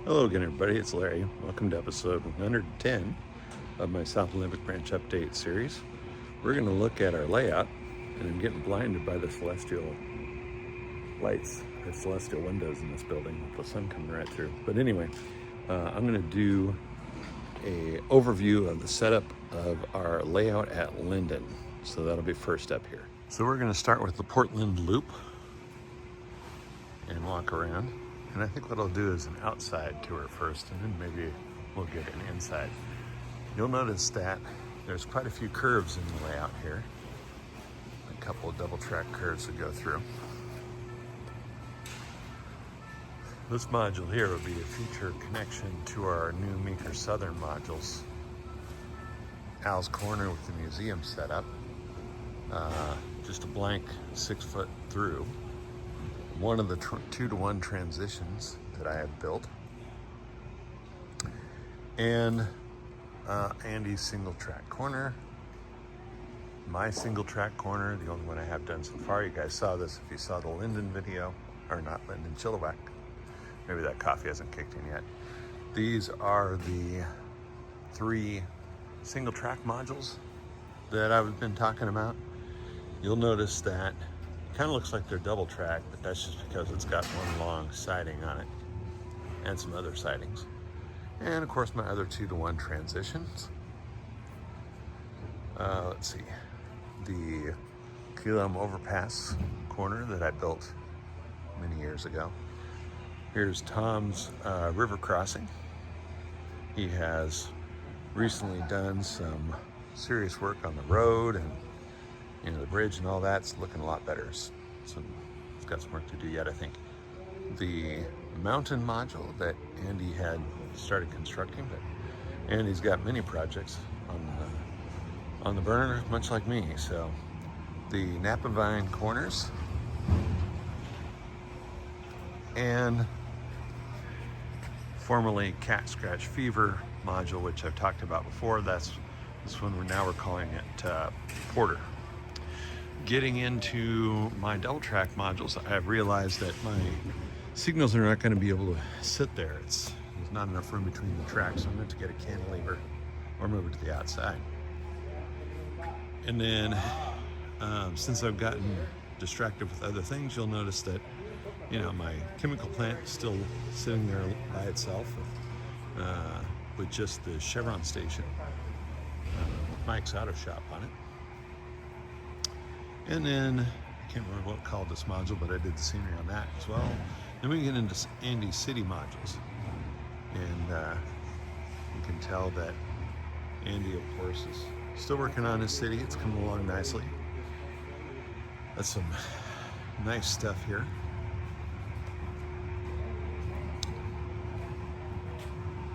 Hello again, everybody. It's Larry. Welcome to episode 110 of my South Olympic Branch Update series. We're going to look at our layout, and I'm getting blinded by the celestial lights, the celestial windows in this building with the sun coming right through. But anyway, I'm going to do a overview of the setup of our layout at Lynden. So that'll be first up here. So we're going to start with the Portland Loop and walk around. And I think what I'll do is an outside tour first, and then maybe we'll get an inside. You'll notice that there's quite a few curves in the layout here. A couple of double track curves to go through. This module here would be a future connection to our new Meeker Southern modules. Al's Corner with the museum set up. Just a blank 6 foot through. One of the 2-to-1 transitions that I have built, and Andy's single track corner, my single track corner, the only one I have done so far. You guys saw this if you saw the Lynden video, or not Lynden, Chilliwack. Maybe that coffee hasn't kicked in yet. These are the 3 single track modules that I've been talking about. You'll notice that kind of looks like they're double track, but that's just because it's got one long siding on it and some other sidings. And of course my other 2-to-1 transitions. Let's see, the Killam overpass corner that I built many years ago. Here's Tom's river crossing. He has recently done some serious work on the road, and the bridge and all that's looking a lot better. So it's got some work to do yet, I think. The mountain module that Andy had started constructing, but Andy's got many projects on the burner, much like me. So the Napa Vine corners and formerly Cat Scratch Fever module, which I've talked about before. That's this one we're calling it Porter. Getting into my double track modules, I've realized that my signals are not going to be able to sit there. There's not enough room between the tracks, so I'm going to get a cantilever or move it to the outside. And then since I've gotten distracted with other things, you'll notice that my chemical plant is still sitting there by itself with just the Chevron station with Mike's Auto Shop on it. And then, I can't remember what called this module, but I did the scenery on that as well. Then we get into Andy's city modules. And you can tell that Andy, of course, is still working on his city. It's coming along nicely. That's some nice stuff here.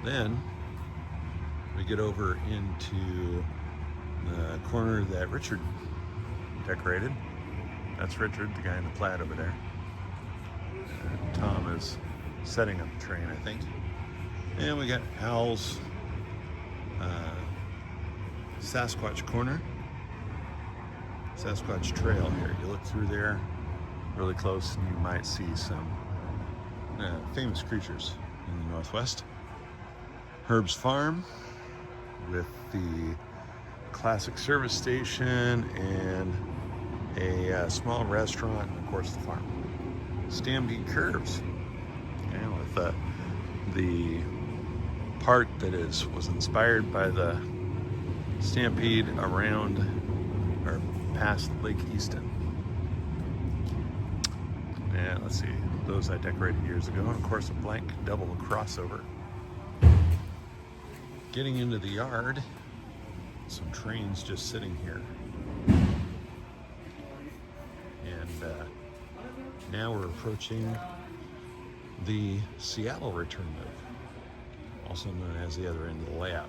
Then we get over into the corner that Richard decorated. That's Richard, the guy in the plaid over there. And Tom is setting up the train, I think. And we got Al's Sasquatch corner, Sasquatch trail here. You look through there really close and you might see some famous creatures in the Northwest. Herb's Farm with the classic service station and a small restaurant, and of course the farm. Stampede Curves, with the part that was inspired by the stampede around or past Lake Easton. And let's see, those I decorated years ago, and of course a blank double crossover. Getting into the yard, some trains just sitting here. And now we're approaching the Seattle return loop, also known as the other end of the layout.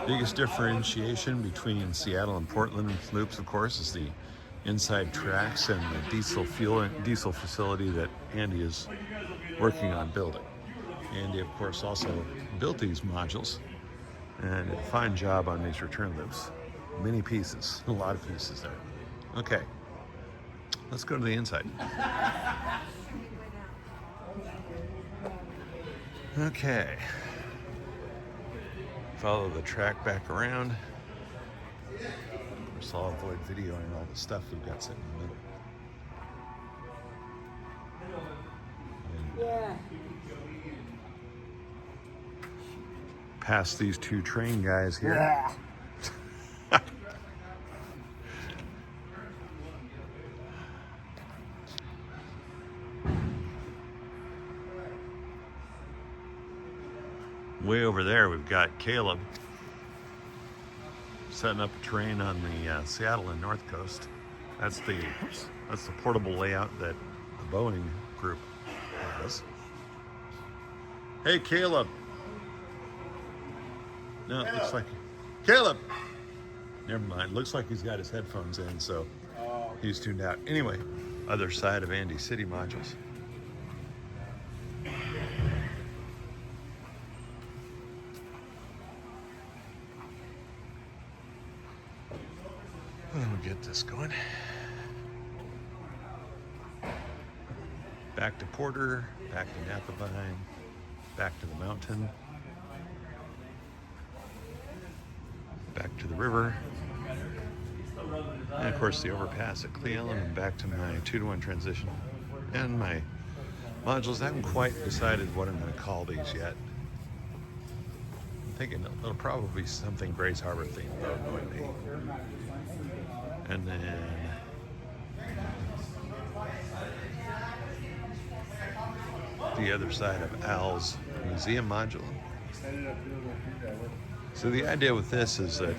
Biggest differentiation between Seattle and Portland loops, of course, is the inside tracks and the diesel facility that Andy is working on building. Andy, of course, also built these modules and did a fine job on these return loops. Many pieces, a lot of pieces there. Okay, let's go to the inside. Okay. Follow the track back around. Of course, I'll avoid videoing all the stuff we've got sitting in the middle. Yeah. Past these two train guys here. Yeah. Way over there, we've got Caleb setting up a train on the Seattle and North Coast. That's the portable layout that the Boeing group has. Hey, Caleb. No, it looks like Caleb. Never mind. Looks like he's got his headphones in, so he's tuned out. Anyway, other side of Andy City modules. We'll get this going. Back to Porter, back to Napavine, back to the mountain, back to the river, and of course the overpass at Cle Elum, and back to my 2-to-1 transition. And my modules, I haven't quite decided what I'm going to call these yet. I'm thinking it'll probably be something Grace Harbor themed, but I have no idea. And then the other side of Al's museum module. So the idea with this is that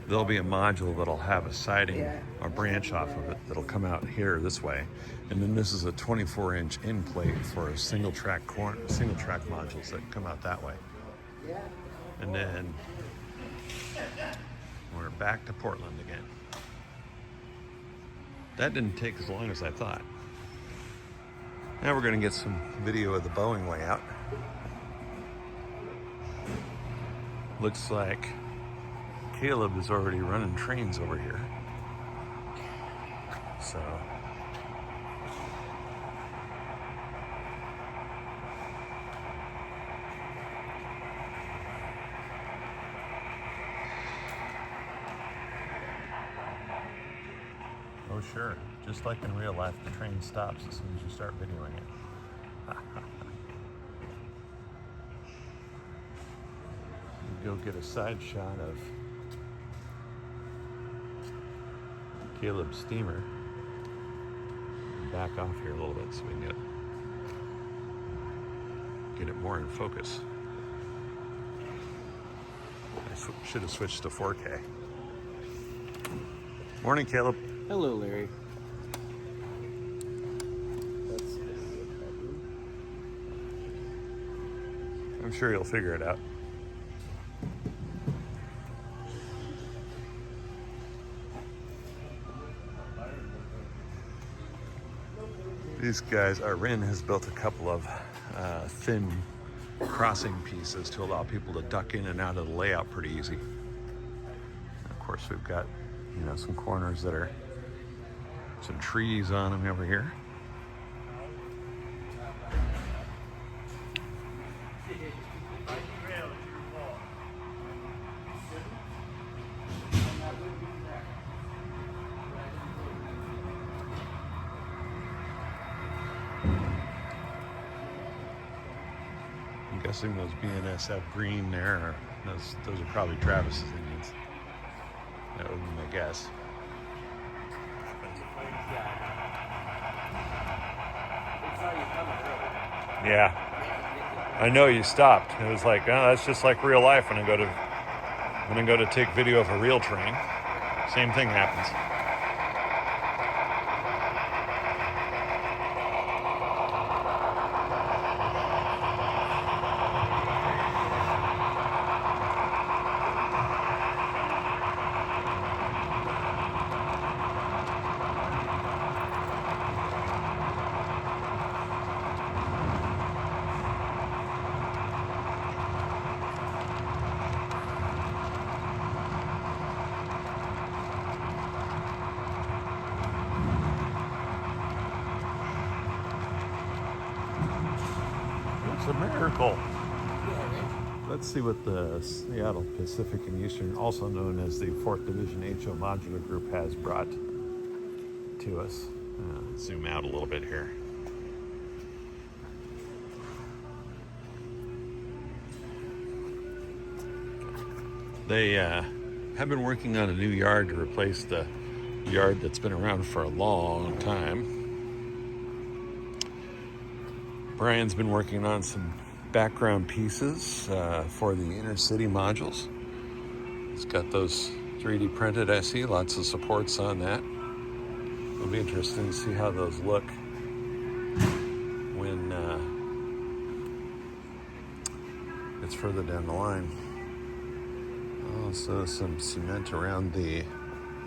there'll be a module that'll have a siding or branch off of it that'll come out here this way, and then this is a 24-inch end plate for a single track modules that come out that way. And then we're back to Portland again. That didn't take as long as I thought. Now we're going to get some video of the Boeing layout. Looks like Caleb is already running trains over here. So oh sure, just like in real life, the train stops as soon as you start videoing it. Go get a side shot of Caleb's steamer. Back off here a little bit so we can get it more in focus. I should have switched to 4K. Morning, Caleb. Hello, Larry. I'm sure you'll figure it out. These guys, Rin has built a couple of thin crossing pieces to allow people to duck in and out of the layout pretty easy. And of course, we've got, some corners that are some trees on them over here. I'm guessing those BNSF green there, those are probably Travis's Indians. That would be my guess. Yeah, I know you stopped. It was like, oh, that's just like real life when I go to take video of a real train. Same thing happens. It's a miracle. Let's see what the Seattle Pacific and Eastern, also known as the 4th Division HO Modular Group, has brought to us. Zoom out a little bit here. They have been working on a new yard to replace the yard that's been around for a long time. Brian's been working on some background pieces for the inner city modules. He's got those 3D printed, I see, lots of supports on that. It'll be interesting to see how those look when it's further down the line. Also some cement around the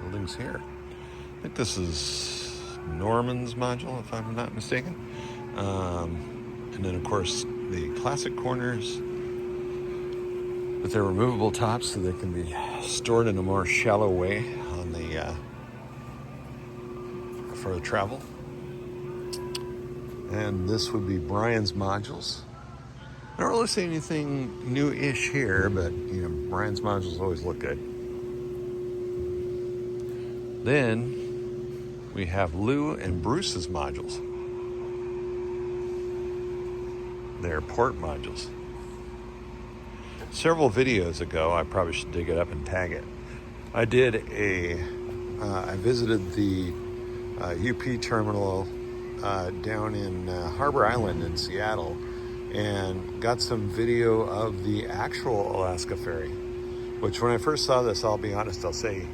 buildings here. I think this is Norman's module, if I'm not mistaken. And then, of course, the classic corners with their removable tops so they can be stored in a more shallow way on the for the travel. And this would be Brian's modules. I don't really see anything new-ish here, but Brian's modules always look good. Then we have Lou and Bruce's modules. They're port modules. Several videos ago, I probably should dig it up and tag it. I visited the UP terminal down in Harbor Island in Seattle and got some video of the actual Alaska Ferry, which when I first saw this, I'll be honest, I'll say,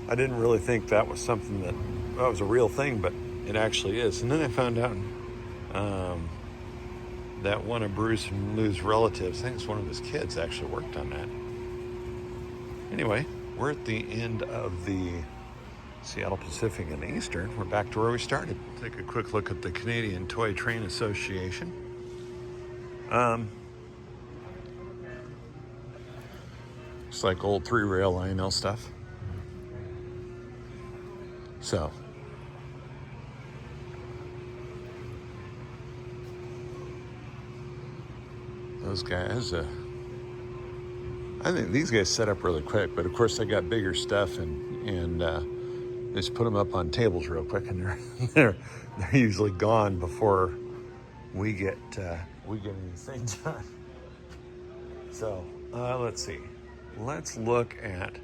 I didn't really think that was something that was a real thing, but it actually is. And then I found out that one of Bruce and Lou's relatives, I think it's one of his kids, actually worked on that. Anyway, we're at the end of the Seattle Pacific and Eastern. We're back to where we started. Take a quick look at the Canadian Toy Train Association. It's like old 3-rail INL stuff. So, those guys, I think these guys set up really quick, but of course they got bigger stuff and they just put them up on tables real quick, and they're usually gone before we get anything done. So let's see. Let's look at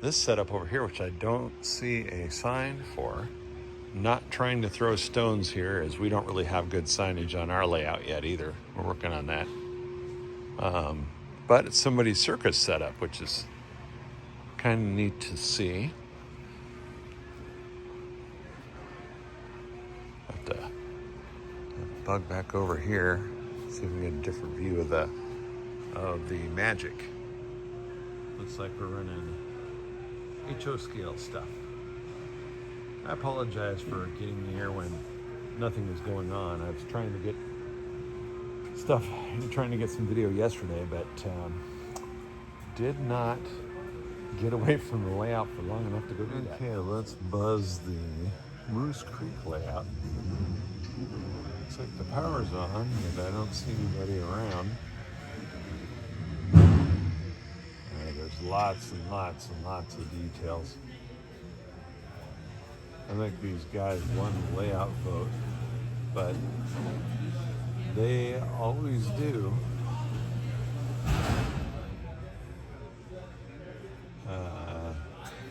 this setup over here, which I don't see a sign for. Not trying to throw stones here, as we don't really have good signage on our layout yet either. We're working on that. But it's somebody's circus setup, which is kind of neat to see. Have to bug back over here, see if we can get a different view of the magic. Looks like we're running HO scale stuff. I apologize for getting here when nothing was going on. I was trying to get some video yesterday, but did not get away from the layout for long enough to go do that. Okay, let's buzz the Moose Creek layout. Looks like the power's on, but I don't see anybody around. There's lots and lots and lots of details. I think these guys won the layout vote, but they always do.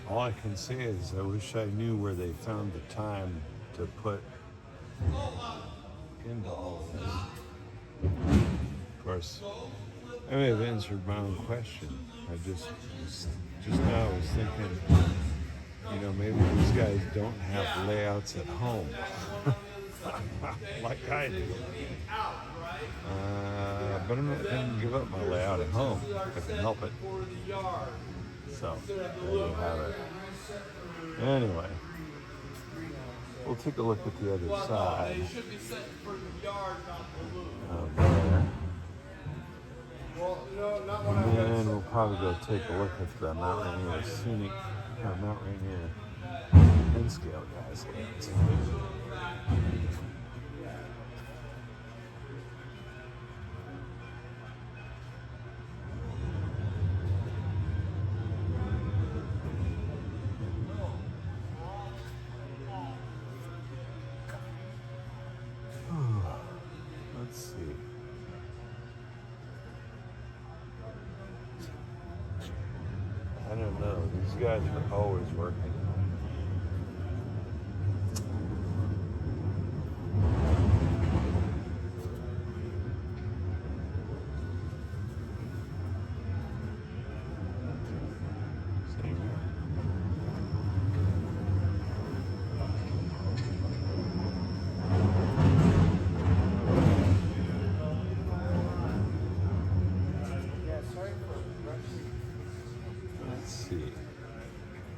All I can say is I wish I knew where they found the time to put into all of this. Of course, I may have answered my own question. I just now I was thinking, maybe these guys don't have layouts at home like I do. But I'm not going to give up my layout at home if I can help it. So, there you have it. Anyway, we'll take a look at the other side. There. And then we'll probably go take a look at the Mount Rainier Mount Rainier N-scale guys. guys are always working. Let's see.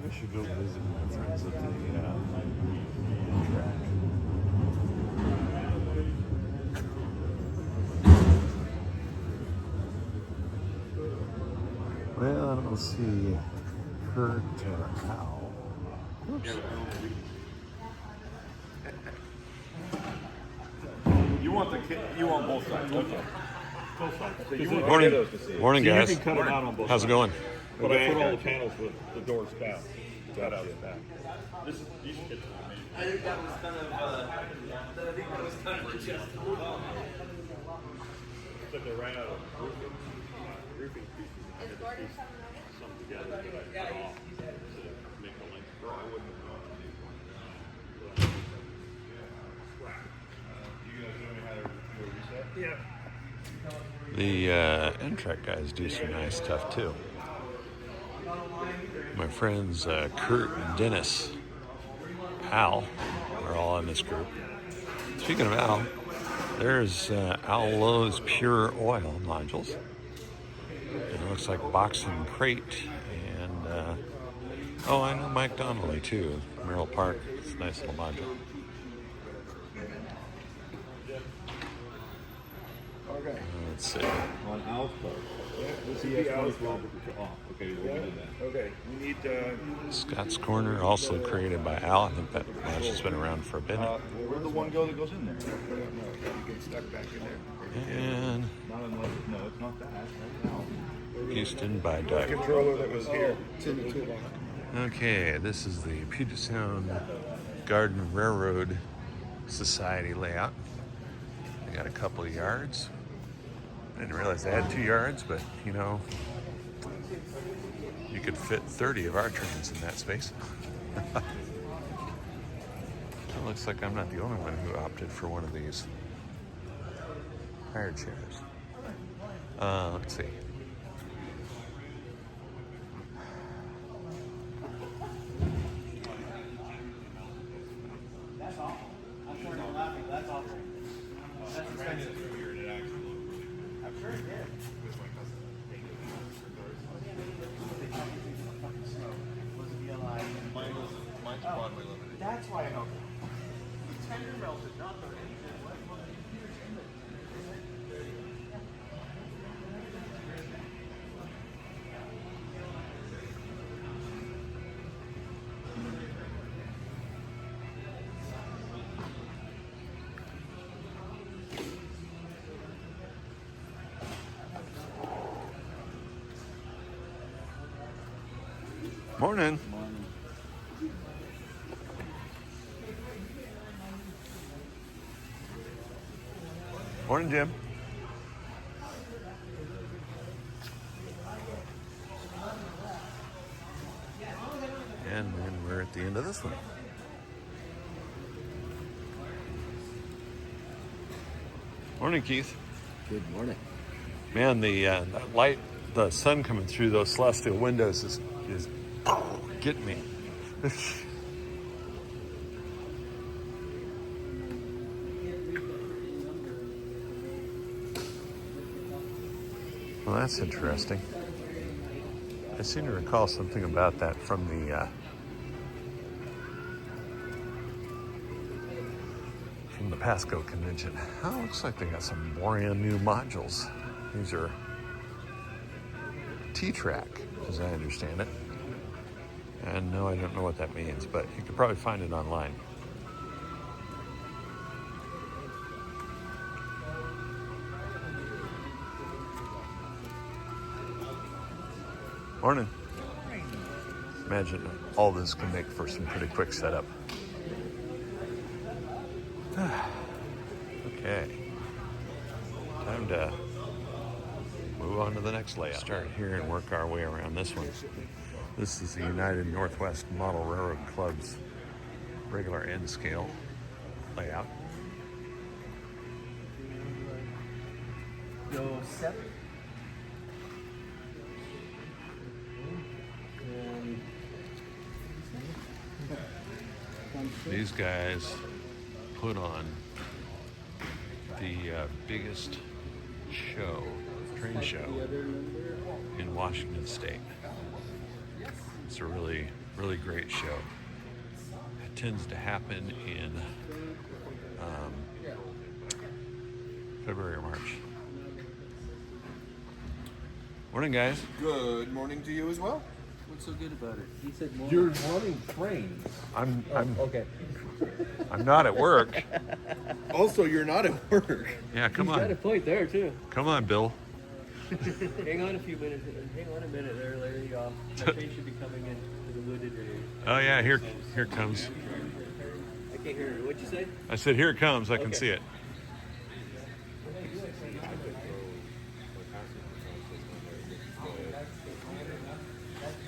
I should go visit my friends at the track. Well, I don't see Kurt or Al. Oops. You want both sides. Okay. Both sides. So you want Morning, to see. morning, So guys. you can cut them out on both How's sides. it going? But I put all the panels with the doors back. Cut out the back. These kits are amazing. I think that was kind of just. Except they ran out of roofing pieces. And had to piece some together that I cut off to make the length grow. I wouldn't have gone to these ones. You guys know how to do a reset? Yeah. The N-Track guys do some nice stuff too. My friends Kurt and Dennis, Al, are all in this group. Speaking of Al, there's Al Lowe's Pure Oil modules. It looks like box and crate. And, oh, I know Mike Donnelly too, Merrill Park. It's a nice little module. Okay. Let's see. On Al's part. Yeah, this is Al's part. Okay, we'll do that. Okay, we need. Scott's Corner, also created by Al. I think that module's been around for a bit. Where'd the one go that goes in there? No, you get stuck back in there. And Not unless, no, it's not that. No. Houston by Doug. Controller that was here. It's in the toolbox. Okay, this is the Puget Sound Garden Railroad Society layout. They got a couple of yards. I didn't realize they had 2 yards, but you know, you could fit 30 of our trains in that space. It looks like I'm not the only one who opted for one of these higher chairs. Let's see. That's awful. I'm sure you're laughing. That's awful. That's expensive. I'm sure it did. Mine's Broadway limited. That's why I know. The tender melted, not the engine. Morning. Morning, Jim. And then we're at the end of this one. Morning, Keith. Good morning. Man, the that light, the sun coming through those celestial windows is getting me. Well, that's interesting. I seem to recall something about that from the Pasco convention. Oh, looks like they got some brand new modules. These are T-Track, as I understand it. And no, I don't know what that means, but you could probably find it online. Morning. Imagine all this can make for some pretty quick setup. Okay. Time to move on to the next layout. Start here and work our way around this one. This is the United Northwest Model Railroad Club's regular N scale layout. Go 7. These guys put on the biggest train show in Washington State. It's a really, really great show. It tends to happen in February or March. Morning, guys. Good morning to you as well. What's so good about it? He said more. You're running trains. I'm Okay. I'm not at work. Also, you're not at work. Yeah, come He's got a on. point there too. Come on, Bill. Hang on a few minutes. Hang on a minute there, Larry. That train should be coming in to the wooded area. Oh yeah, here it comes. I can't hear it. What'd you say? I said here it comes. I can Okay. see it.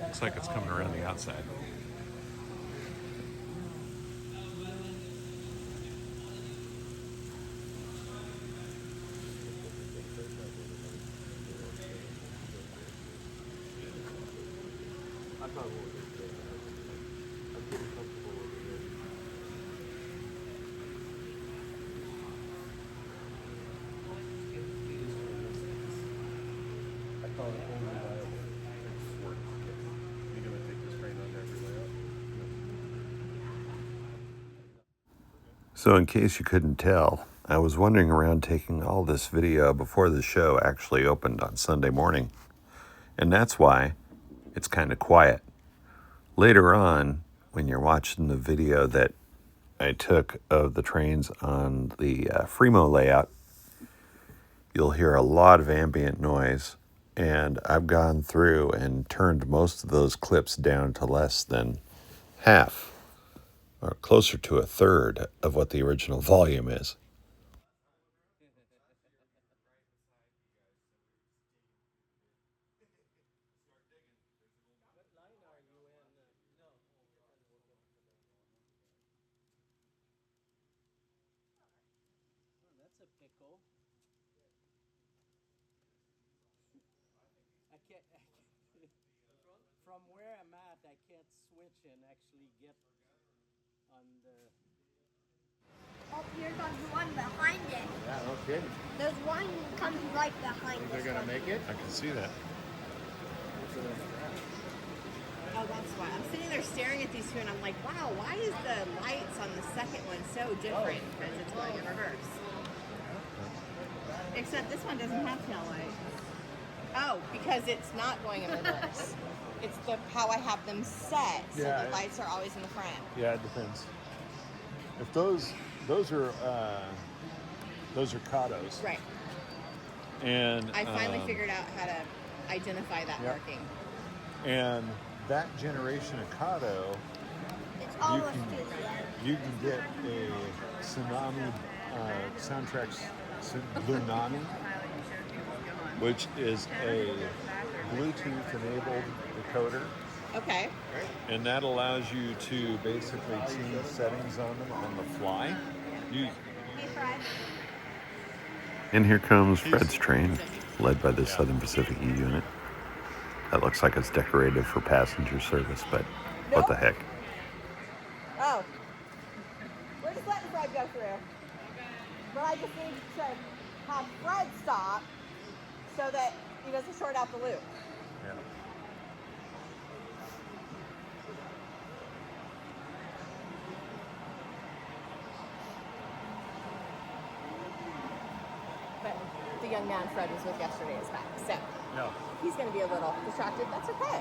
Looks like it's coming around the outside. I'm not worried. I'm getting comfortable over here. I call it only viable. You're gonna take this train on every way up? So in case you couldn't tell, I was wandering around taking all this video before the show actually opened on Sunday morning. And that's why it's kind of quiet. Later on, when you're watching the video that I took of the trains on the Fremo layout, you'll hear a lot of ambient noise. And I've gone through and turned most of those clips down to less than half, or closer to a third of what the original volume is. That's a pickle. I can't. From where I'm at, I can't switch and actually get on the. Oh, here's the one behind it. Yeah, no kidding. There's one coming right behind They're this gonna one. make it? I can see that. Oh, that's why. I'm sitting there staring at these two and I'm like, wow, why is the lights on the second one so different? Because it's going in reverse. Except this one doesn't have tail lights. Oh, because it's not going in reverse. It's how I have them set, so Yeah, the lights are always in the front. Yeah, it depends. If those are Katos. Right. And I finally figured out how to identify that Yep. marking. And that generation of Kato, It's almost can- to the end. you can get a Tsunami soundtracks Lunami, which is a Bluetooth enabled decoder, Okay. And that allows you to basically change settings on them on the fly. Hey, Fred. And here comes Fred's train, led by the Southern Pacific E unit. That looks like it's decorated for passenger service, but what the heck. Oh. We're just letting Fred go through. But I just need to have Fred stop so that he doesn't short out the loop. Yeah. But the young man Fred was with yesterday is back. So No. he's going to be a little distracted. That's okay.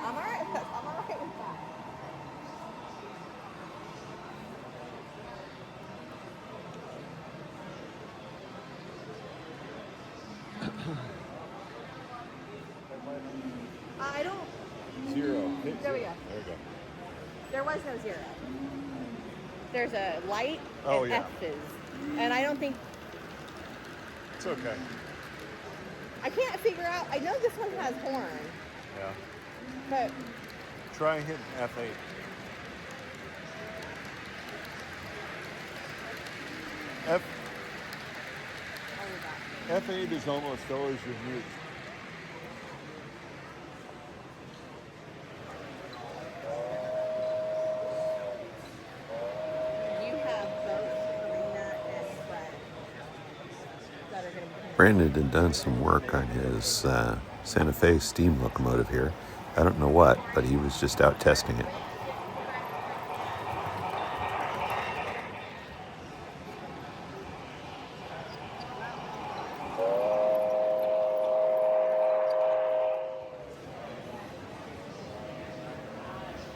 I'm all right with that. I'm all right with that. I don't. Zero. There we go. There we go. There was no zero. There's a light Oh, and yeah. F's. And I don't think, It's okay. I can't figure out, I know this one has horn. Yeah. Okay. Try hitting F8. F F8 is almost always your mute. You have both Karina and Fred that are going to be. Brandon had done some work on his Santa Fe steam locomotive here. I don't know what, but he was just out testing it.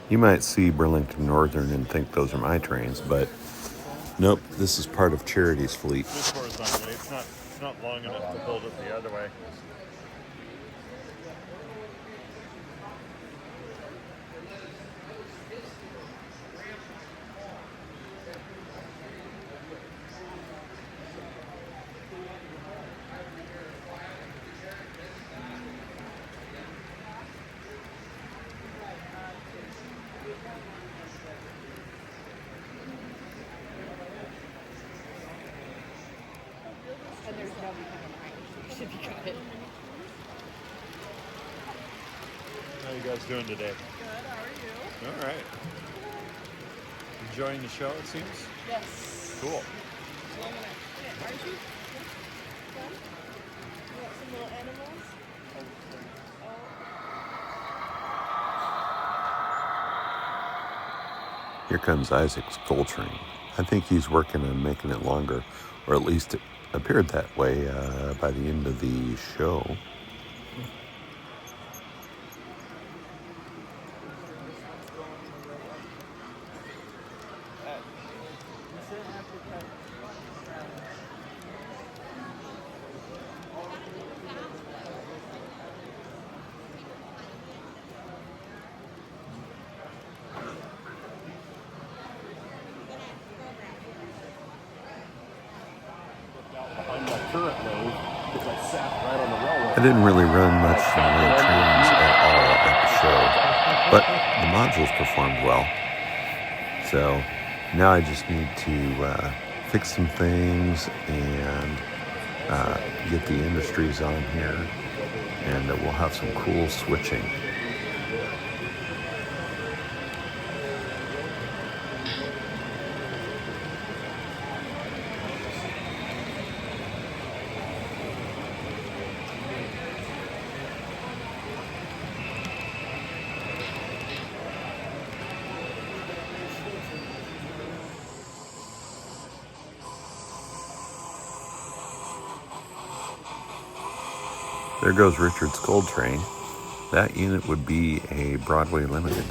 You might see Burlington Northern and think those are my trains, but nope, this is part of Charity's fleet. This horizontally, it's not long enough to hold it the other way. And there's nobody coming behind you, so you should be good. How you guys doing today? Good, how are you? All right. Enjoying the show, it seems? Yes. Cool. Are you? You got some little animals? Here comes Isaac's gold train. I think he's working on making it longer, or at least it appeared that way by the end of the show. On my current load, because I sat right on the railroad. I didn't really run much in the way of trains at all at the show, but the modules performed well. So now I just need to fix some things and get the industries on here, and we'll have some cool switching. There goes Richard's Gold Train. That unit would be a Broadway Limited.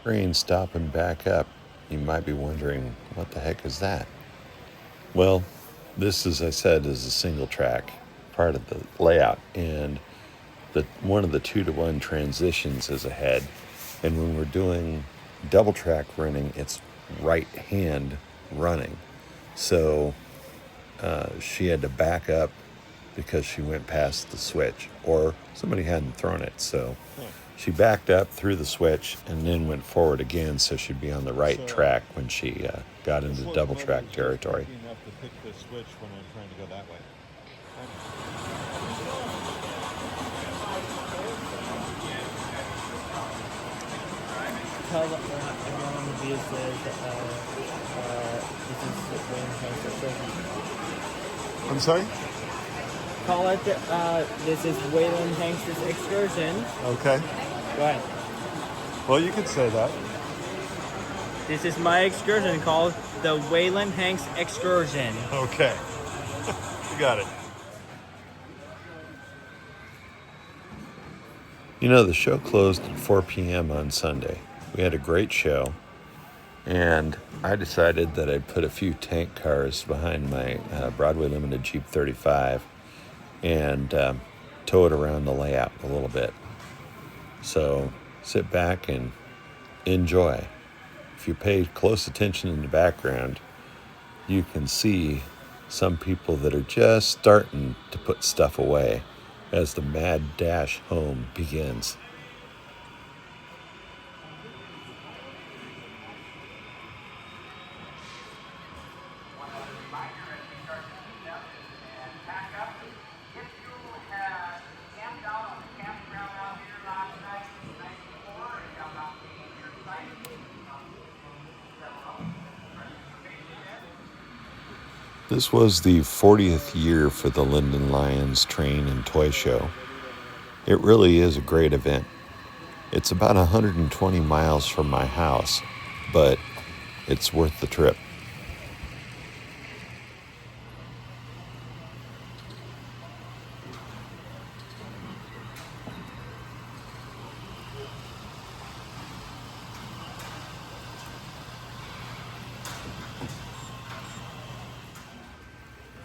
Train stop and back up. You might be wondering, what the heck is that? Well, this, as I said, is a single track part of the layout, and one of the 2-to-1 transitions is ahead, And when we're doing double track running, it's right hand running. So she had to back up because she went past the switch, or somebody hadn't thrown it. So she backed up through the switch and then went forward again, so she'd be on the right track when she got into double track territory. Enough to pick the switch when I'm trying to go that way. Tell everyone on the view says this is Wayland Hanks Excursion. I'm sorry? Call it, this is Wayland Hanks' Excursion. Okay. Go ahead. Well, you could say that. This is my excursion called the Wayland Hanks Excursion. Okay. You got it. You know, the show closed at 4 p.m. on Sunday. We had a great show, and I decided that I'd put a few tank cars behind my Broadway Limited Jeep 35 and tow it around the layout a little bit. So sit back and enjoy. If you pay close attention in the background, you can see some people that are just starting to put stuff away as the mad dash home begins. This was the 40th year for the Lynden Lions Train and Toy Show. It really is a great event. It's about 120 miles from my house, but it's worth the trip.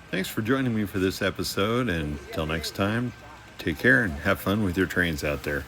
Thanks for joining me for this episode, and until next time, take care and have fun with your trains out there.